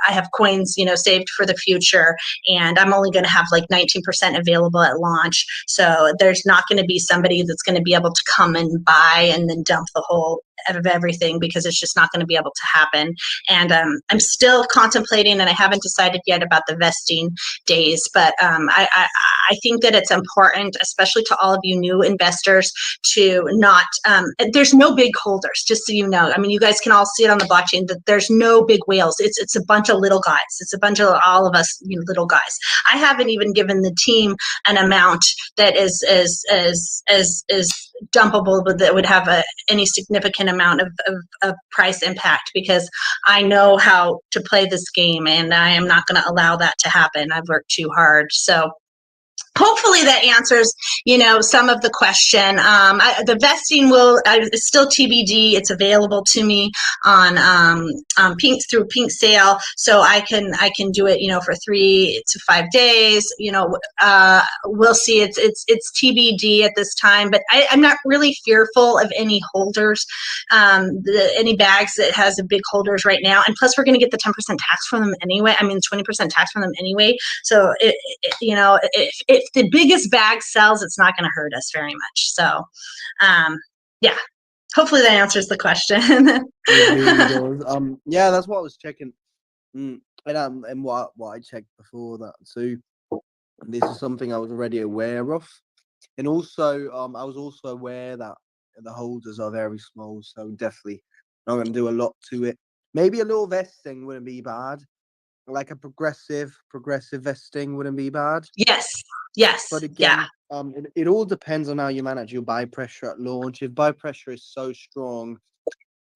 [SPEAKER 3] I have coins, saved for the future, and I'm only going to have like 19% available at launch. So there's not going to be somebody that's going to be able to come and buy and then dump the whole of everything, because it's just not going to be able to happen. And I'm still contemplating, and I haven't decided yet about the vesting days, but I think that it's important, especially to all of you new investors, to not, there's no big holders, just so you know. I mean, you guys can all see it on the blockchain that there's no big whales. It's a bunch of little guys. It's a bunch of all of us, little guys. I haven't even given the team an amount that is dumpable, but that would have any significant amount of price impact, because I know how to play this game, and I am not going to allow that to happen. I've worked too hard. So hopefully that answers, some of the question. The vesting is still TBD. It's available to me on Pink, through Pink Sale, so I can do it, for 3 to 5 days. We'll see. It's TBD at this time, but I'm not really fearful of any holders, any bags that has a big holders right now. And plus, we're going to get the 10% tax from them anyway. I mean, 20% tax from them anyway. So if the biggest bag sells, it's not going to hurt us very much. So, yeah, hopefully that answers the question.
[SPEAKER 1] It really does. Yeah, that's what I was checking. And what I checked before that too. This is something I was already aware of, and also I was also aware that the holders are very small, so definitely not going to do a lot to it. Maybe a little vesting wouldn't be bad, like a progressive vesting wouldn't be bad.
[SPEAKER 3] Yes.
[SPEAKER 1] But again, it all depends on how you manage your buy pressure at launch. If buy pressure is so strong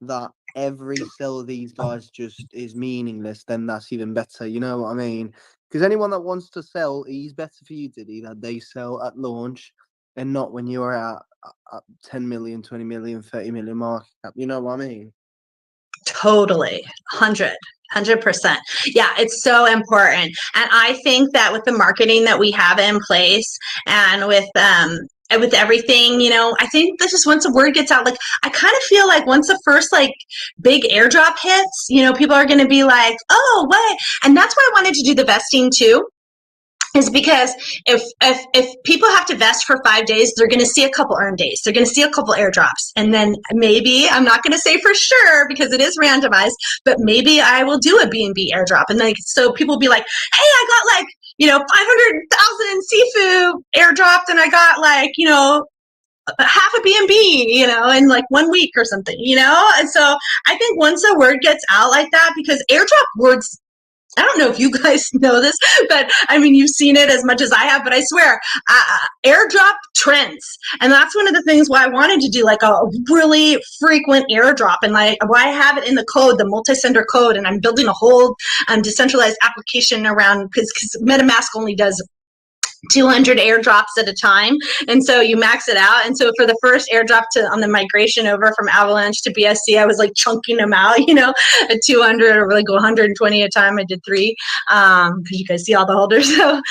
[SPEAKER 1] that every sell of these guys just is meaningless, then that's even better. You know what I mean? Because anyone that wants to sell, it's better for you, Diddy, that they sell at launch and not when you're at 10 million, 20 million, 30 million market cap. You know what I mean?
[SPEAKER 3] Totally. 100%. Yeah, it's so important. And I think that with the marketing that we have in place, and with everything, I think that just once the word gets out, like, I kind of feel like once the first big airdrop hits, people are going to be like, oh, what? And that's why I wanted to do the vesting too, is because if people have to vest for 5 days, they're going to see a couple earn days. They're going to see a couple airdrops. And then maybe, I'm not going to say for sure because it is randomized, but maybe I will do a BNB airdrop. And so people will be like, hey, I got 500,000 in Sifu airdropped, and I got half a BNB, in 1 week or something, And so I think once the word gets out like that, because airdrop words, I don't know if you guys know this, but I mean, you've seen it as much as I have, but I swear, airdrop trends. And that's one of the things why I wanted to do a really frequent airdrop, and why I have it in the code, the multi-sender code, and I'm building a whole decentralized application around, because MetaMask only does 200 airdrops at a time, and so you max it out. And so for the first airdrop on the migration over from Avalanche to BSC, I was chunking them out, at 200 or 120 a time. I did 3 because you guys see all the holders. So,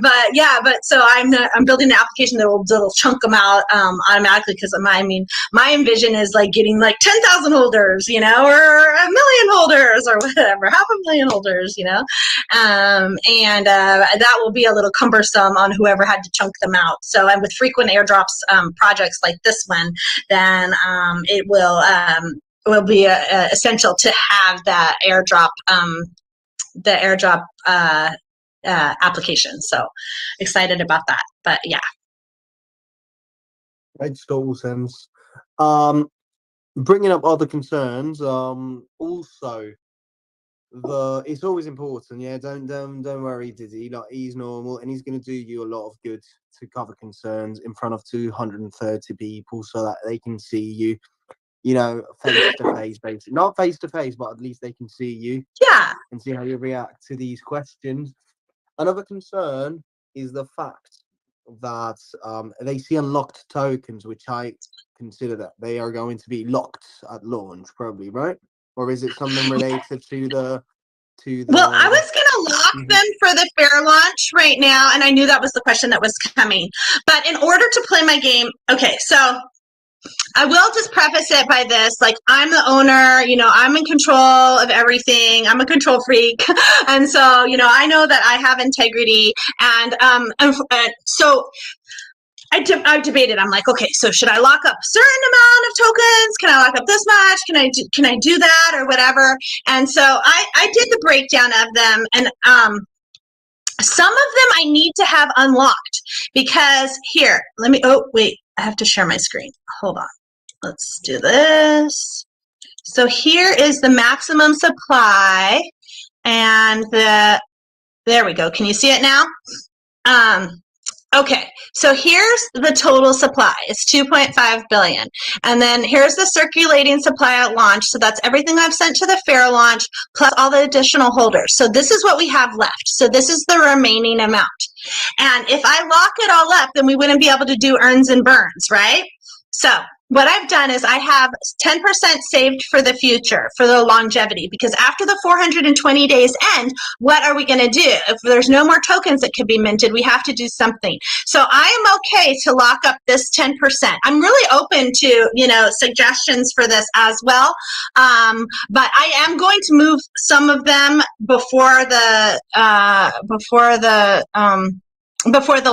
[SPEAKER 3] but so I'm building an application that'll chunk them out automatically, because my envision is getting 10,000 holders, or 1 million holders, or whatever, 500,000 holders, and that will be a little cumbersome on whoever had to chunk them out. So, and with frequent airdrops projects like this one, then it will be essential to have that airdrop, application. So excited about that. But yeah,
[SPEAKER 1] Makes total sense. Bringing up other concerns. Also, it's always important. Yeah, don't worry, Diddy. Like, he's normal, and he's going to do you a lot of good to cover concerns in front of 230 people, so that they can see you. You know, face to face, basically. Not face to face, but at least they can see you
[SPEAKER 3] Yeah.
[SPEAKER 1] and see how you react to these questions. Another concern is the fact that they see unlocked tokens, which I consider that they are going to be locked at launch, probably, right? Or is it something related to the
[SPEAKER 3] Well, I was going to lock
[SPEAKER 1] Mhm.
[SPEAKER 3] them for the fair launch right now, and I knew that was the question that was coming. But in order to play my game, okay, so I will just preface it by this, like, I'm the owner, I'm in control of everything. I'm a control freak. And so, I know that I have integrity. And so I debated. I'm like, okay, so should I lock up a certain amount of tokens? Can I lock up this much? Can I do that or whatever? And so I did the breakdown of them, and some of them I need to have unlocked because here, oh, wait, I have to share my screen. Hold on. Let's do this. So here is the maximum supply, and there we go. Can you see it now? Okay, so here's the total supply. It's 2.5 billion. And then here's the circulating supply at launch. So that's everything I've sent to the fair launch, plus all the additional holders. So this is what we have left. So this is the remaining amount. And if I lock it all up, then we wouldn't be able to do earns and burns, right? So what I've done is I have 10% saved for the future, for the longevity, because after the 420 days end, what are we going to do? If there's no more tokens that could be minted, we have to do something. So I am okay to lock up this 10%. I'm really open to, suggestions for this as well. But I am going to move some of them before the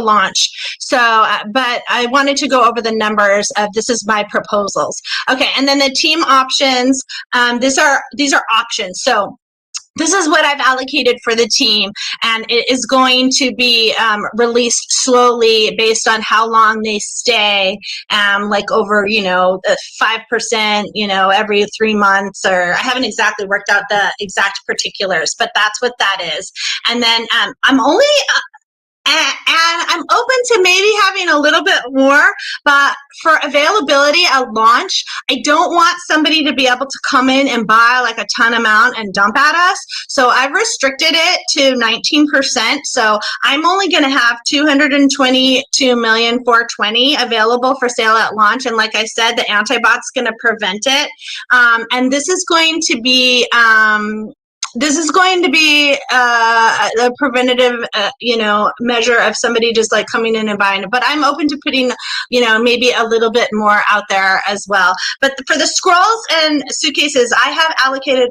[SPEAKER 3] launch. So, but I wanted to go over the numbers of this is my proposals. Okay, and then the team options. These are options. So this is what I've allocated for the team, and it is going to be released slowly based on how long they stay, like over, 5%, every 3 months, or I haven't exactly worked out the exact particulars, but that's what that is. And then I'm only and I'm open to maybe having a little bit more, but for availability at launch, I don't want somebody to be able to come in and buy like a ton amount and dump at us. So I've restricted it to 19%. So I'm only going to have 222,420,000 available for sale at launch. And like I said, the antibot's going to prevent it. And this is going to be a preventative, measure of somebody just like coming in and buying it. But I'm open to putting, maybe a little bit more out there as well. But for the scrolls and suitcases, I have allocated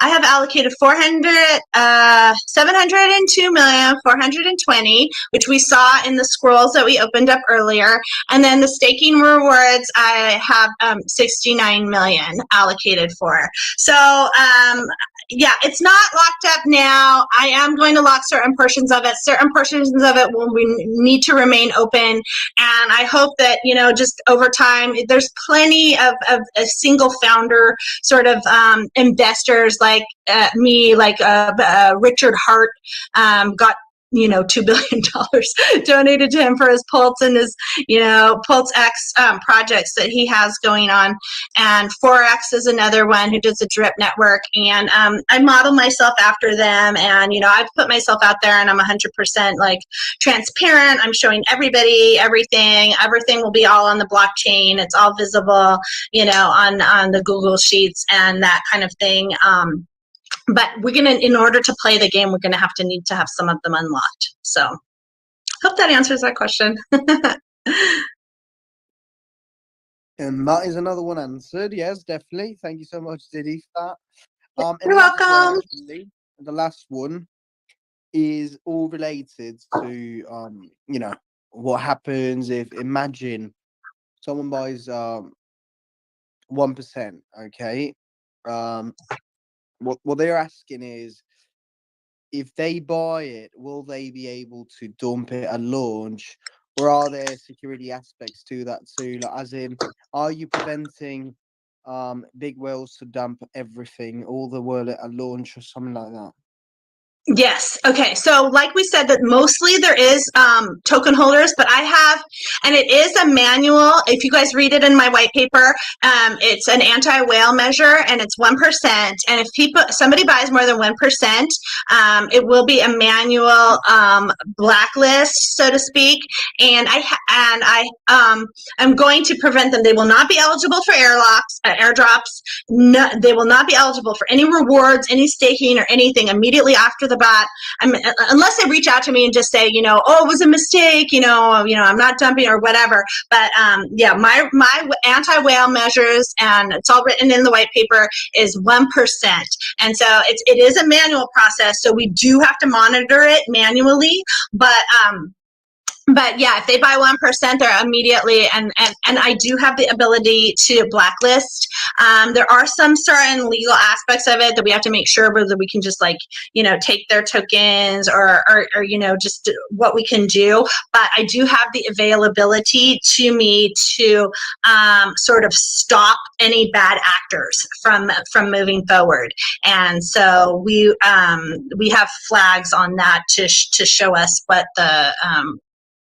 [SPEAKER 3] 702,420,000, which we saw in the scrolls that we opened up earlier. And then the staking rewards, I have 69 million allocated for. So, yeah, it's not locked up now. I am going to lock certain portions of it. Certain portions of it will need to remain open. And I hope that, just over time, there's plenty of a single founder sort of investors like me, like Richard Hart got $2 billion donated to him for his Pulse and his Pulse X projects that he has going on, and Forex is another one who does a drip network, and I model myself after them, and I've put myself out there, and I'm 100% like transparent. I'm showing everybody everything will be all on the blockchain. It's all visible on the Google Sheets and that kind of thing. But in order to play the game, we're gonna need to have some of them unlocked. So hope that answers that question.
[SPEAKER 1] And that is another one answered. Yes, definitely. Thank you so much, Diddy, for that.
[SPEAKER 3] You're welcome.
[SPEAKER 1] The last one is all related to what happens if, imagine, someone buys 1%. Okay, what they're asking is, if they buy it, will they be able to dump it at launch, or are there security aspects to that too? Like, as in, are you preventing big whales to dump everything, all the world at a launch or something like that?
[SPEAKER 3] Yes. Okay. So, like we said, that mostly there is token holders, but I have, and it is a manual. If you guys read it in my white paper, it's an anti-whale measure, and it's 1%. And if somebody buys more than 1%, it will be a manual blacklist, so to speak. And I'm going to prevent them. They will not be eligible for airdrops. No, they will not be eligible for any rewards, any staking, or anything immediately after the bot. Unless they reach out to me and just say, oh, it was a mistake, I'm not dumping or whatever. But yeah, my anti-whale measures, and it's all written in the white paper, is 1%. And so it is a manual process, so we do have to monitor it manually. But yeah, if they buy 1%, they're immediately, and I do have the ability to blacklist. There are some certain legal aspects of it that we have to make sure whether we can just take their tokens or just what we can do. But I do have the availability to me to sort of stop any bad actors from moving forward. And so we have flags on that to show us what the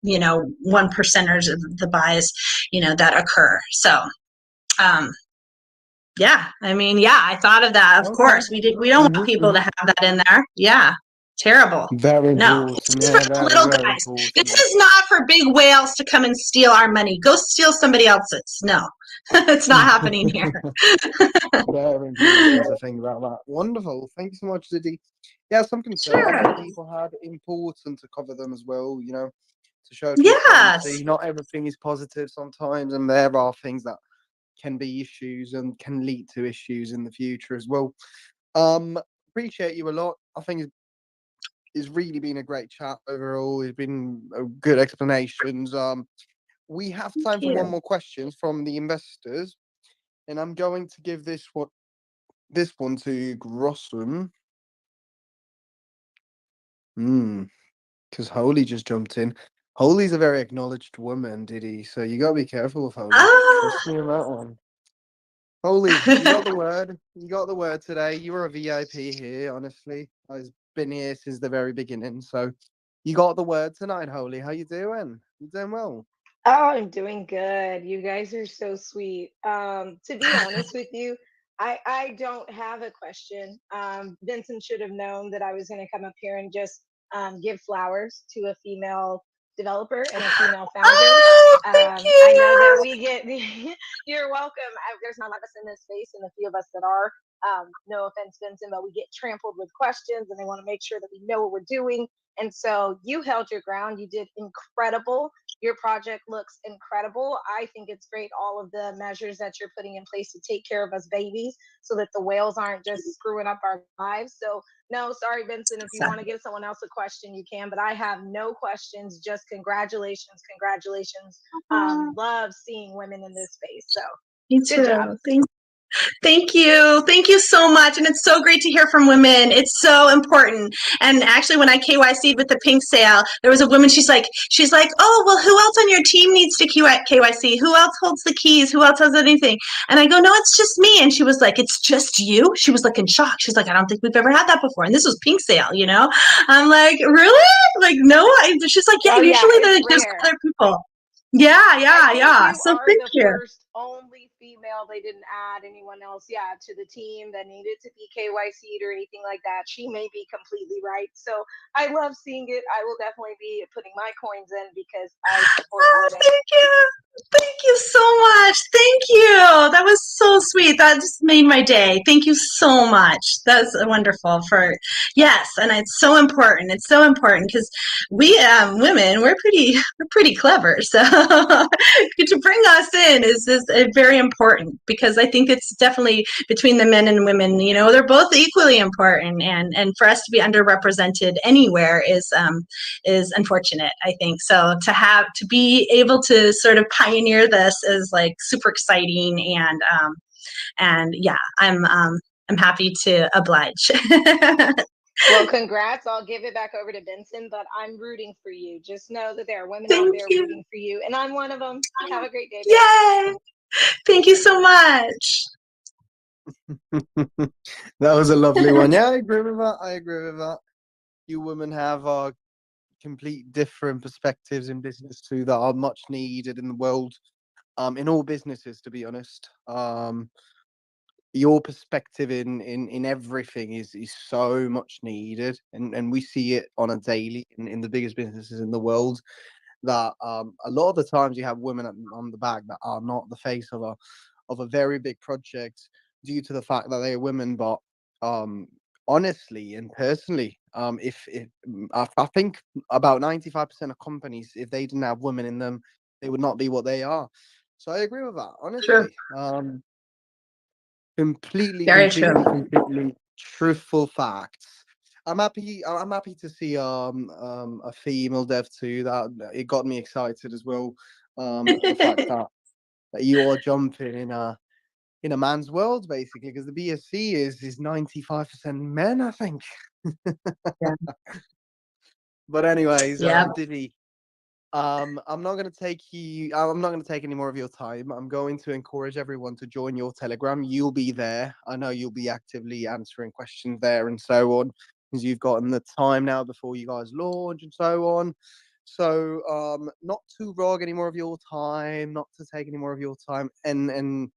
[SPEAKER 3] 1%ers of the buys, that occur. So, yeah, I thought of that. Of course, we don't want people to have that in there. Yeah, terrible.
[SPEAKER 1] Very
[SPEAKER 3] No,
[SPEAKER 1] important.
[SPEAKER 3] this is
[SPEAKER 1] Yeah,
[SPEAKER 3] for the
[SPEAKER 1] very,
[SPEAKER 3] little
[SPEAKER 1] very
[SPEAKER 3] guys.
[SPEAKER 1] important.
[SPEAKER 3] This is not for big whales to come and steal our money. Go steal somebody else's. No, it's not happening here.
[SPEAKER 1] Very important to think about that. Wonderful. Thank you so much, Diddy. Yeah, some concerns that people had, important to cover them as well, to show transparency.
[SPEAKER 3] Yes.
[SPEAKER 1] Not everything is positive sometimes, and there are things that can be issues and can lead to issues in the future as well. Appreciate you a lot. I think it's really been a great chat overall. It's been a good explanations. We have time for one more question from the investors, and I'm going to give this one to Grossum. Because Holy just jumped in. Holy's a very acknowledged woman, did he? So you gotta be careful with Holy. Trust me on that one. Holy, you got the word. You got the word today. You were a VIP here, honestly. I've been here since the very beginning. So you got the word tonight, Holy. How you doing? You doing well?
[SPEAKER 4] Oh, I'm doing good. You guys are so sweet. To be honest with you, I don't have a question. Vincent should have known that I was going to come up here and just give flowers to a female developer and a female founder.
[SPEAKER 3] Oh, thank you.
[SPEAKER 4] I know that we get. You're welcome. There's not a lot of us in this space, and the few of us that are. No offense, Vincent, but we get trampled with questions, and they want to make sure that we know what we're doing. And so you held your ground. You did incredible. Your project looks incredible. I think it's great, all of the measures that you're putting in place to take care of us babies so that the whales aren't just screwing up our lives. So, no, sorry, Vincent, if you want to give someone else a question, you can, but I have no questions, just congratulations, congratulations. Love seeing women in this space. So, good job.
[SPEAKER 3] Thank you. Thank you so much. And it's so great to hear from women. It's so important. And actually, when I KYC'd with the pink sale, there was a woman, she's like, oh, well, who else on your team needs to KYC? Who else holds the keys? Who else has anything? And I go, no, it's just me. And she was like, it's just you? She was like in shock. She's like, I don't think we've ever had that before. And this was pink sale, I'm like, really? Like, no. She's like, yeah, usually there's other people. Yeah. So thank you.
[SPEAKER 4] First only female. They didn't add anyone else, to the team that needed to be KYC'd or anything like that. She may be completely right. So I love seeing it. I will definitely be putting my coins in because I support women.
[SPEAKER 3] Thank you. Thank you so much. Thank you. That was so sweet. That just made my day. Thank you so much. That's wonderful. Yes, and it's so important. It's so important because we women, we're pretty clever. So to bring us in is very important because I think it's definitely between the men and women. They're both equally important, and for us to be underrepresented anywhere is unfortunate. I think so. To be able to sort of pioneer this is like super exciting, and yeah, I'm happy to oblige.
[SPEAKER 4] Well, congrats. I'll give it back over to Benson, but I'm rooting for you. Just know that there are women out there rooting for you, and I'm one of them. Have a great day.
[SPEAKER 3] Yay! Thank you so much.
[SPEAKER 1] That was a lovely one. Yeah, I agree with that. I agree with that. You women have complete different perspectives in business too that are much needed in the world. In all businesses, to be honest. Your perspective in everything is so much needed, and we see it on a daily in the biggest businesses in the world. That a lot of the times you have women on the back that are not the face of a very big project due to the fact that they are women. But um, honestly and personally, if I think about 95% of companies, if they didn't have women in them, they would not be what they are. So I agree with that,
[SPEAKER 3] True.
[SPEAKER 1] honestly. Completely,
[SPEAKER 3] Very true.
[SPEAKER 1] completely truthful facts. I'm happy to see a female dev too. That it got me excited as well. The fact that you are jumping in a man's world basically, because the BSc is 95% men, I think.
[SPEAKER 3] Yeah.
[SPEAKER 1] But anyways,
[SPEAKER 3] Yep.
[SPEAKER 1] Diddy, I'm not going to take you. I'm not going to take any more of your time. I'm going to encourage everyone to join your Telegram. You'll be there. I know you'll be actively answering questions there and so on, because you've gotten the time now before you guys launch and so on. So, not to rog any more of your time, not to take any more of your time, and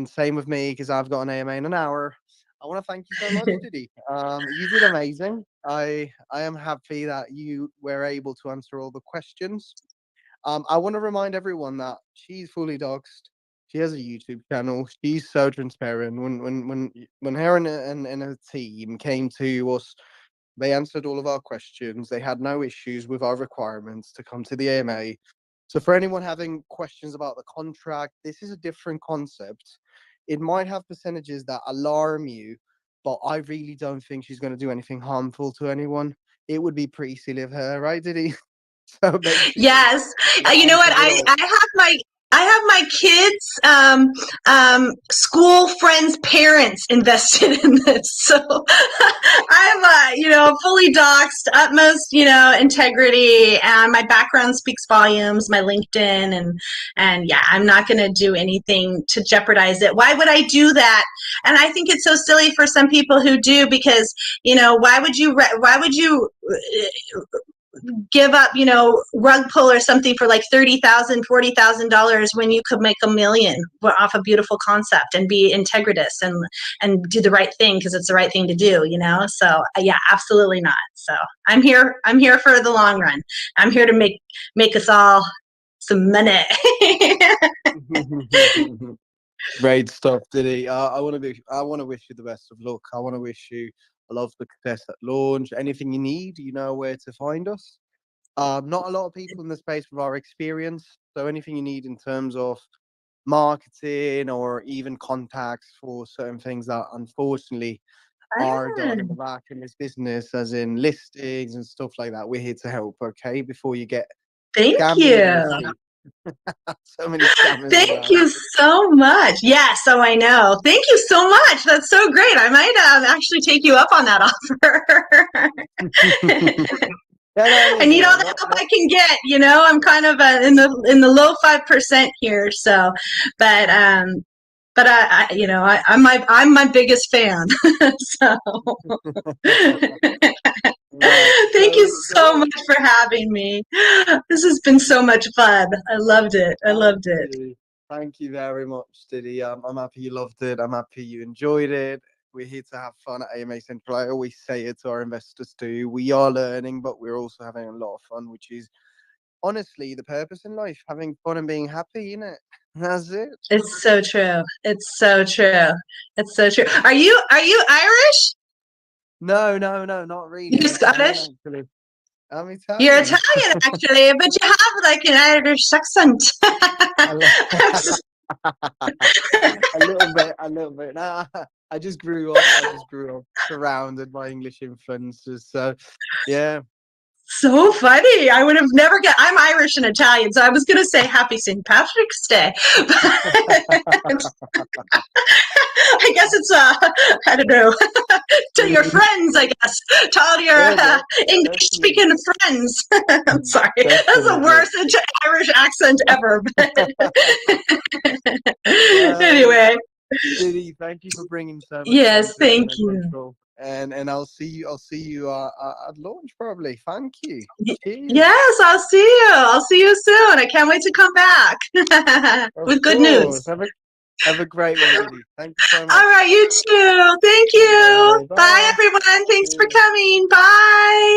[SPEAKER 1] same with me because I've got an AMA in an hour. I want to thank you so much, Diddy. You did amazing. I am happy that you were able to answer all the questions. I want to remind everyone that she's fully doxed. She has a YouTube channel. She's so transparent. When her and her team came to us, they answered all of our questions. They had no issues with our requirements to come to the AMA. So for anyone having questions about the contract, this is a different concept. It might have percentages that alarm you, but I really don't think she's going to do anything harmful to anyone. It would be pretty silly of her, right? Did he? So basically,
[SPEAKER 3] Yes.
[SPEAKER 1] it
[SPEAKER 3] You know what?
[SPEAKER 1] answers it all.
[SPEAKER 3] I have my kids' school friends' parents invested in this, so I'm fully doxed, utmost integrity, and my background speaks volumes. My LinkedIn and yeah, I'm not going to do anything to jeopardize it. Why would I do that? And I think it's so silly for some people who do, because why would you give up, rug pull or something for like $30,000, $40,000 when you could make $1 million off a beautiful concept and be integritous and do the right thing because it's the right thing to do, So yeah, absolutely not. So I'm here for the long run. I'm here to make us all some money.
[SPEAKER 1] Great stuff, Diddy. I want to wish you the best of luck. I want to wish you a lot of success at launch. Anything you need, you know where to find us. Not a lot of people in the space with our experience. So anything you need in terms of marketing or even contacts for certain things that unfortunately are done in the back in this business, as in listings and stuff like that, we're here to help. Okay, before you get
[SPEAKER 3] Thank
[SPEAKER 1] scammed in the
[SPEAKER 3] you.
[SPEAKER 1] BSC. So many scammers
[SPEAKER 3] Thank
[SPEAKER 1] around.
[SPEAKER 3] you so much. Yeah, so I know. Thank you so much. That's so great. I might actually take you up on that offer. I need all the help I can get. I'm kind of in the low 5% here. So, but I'm my biggest fan. So, thank you so much for having me. This has been so much fun. I loved it.
[SPEAKER 1] Thank you very much, Diddy. I'm happy you loved it. I'm happy you enjoyed it. We're here to have fun at AMA Central. I always say it to our investors too. We are learning, but we're also having a lot of fun, which is honestly the purpose in life, having fun and being happy, innit? That's it.
[SPEAKER 3] It's so true. It's so true. It's so true. Are you Irish?
[SPEAKER 1] No, not really.
[SPEAKER 3] You're
[SPEAKER 1] I'm Italian,
[SPEAKER 3] Scottish?
[SPEAKER 1] actually. I'm
[SPEAKER 3] You're
[SPEAKER 1] Italian.
[SPEAKER 3] Italian, actually, but you have like an Irish accent.
[SPEAKER 1] A little bit, a little bit. Nah, I just grew up. Surrounded by English influences. So, yeah.
[SPEAKER 3] So funny. I would have never get. I'm Irish and Italian, so I was gonna say Happy St. Patrick's Day. I guess it's I don't know, to your friends. I guess to all your English speaking friends. I'm sorry, that's the worst Irish accent ever. But anyway.
[SPEAKER 1] Diddy, thank you for bringing so much fun
[SPEAKER 3] Yes,
[SPEAKER 1] to
[SPEAKER 3] thank
[SPEAKER 1] Anime
[SPEAKER 3] you.
[SPEAKER 1] Central. And I'll see you. I'll see you at launch probably. Thank you. Cheers.
[SPEAKER 3] Yes, I'll see you. I'll see you soon. I can't wait to come back
[SPEAKER 1] Of
[SPEAKER 3] with good news.
[SPEAKER 1] course. Have a great one, Diddy. Thank you so much.
[SPEAKER 3] All right, you too. Thank
[SPEAKER 1] Okay,
[SPEAKER 3] you. Bye,
[SPEAKER 1] bye.
[SPEAKER 3] everyone. Thanks for
[SPEAKER 1] Cheers.
[SPEAKER 3] coming. Bye.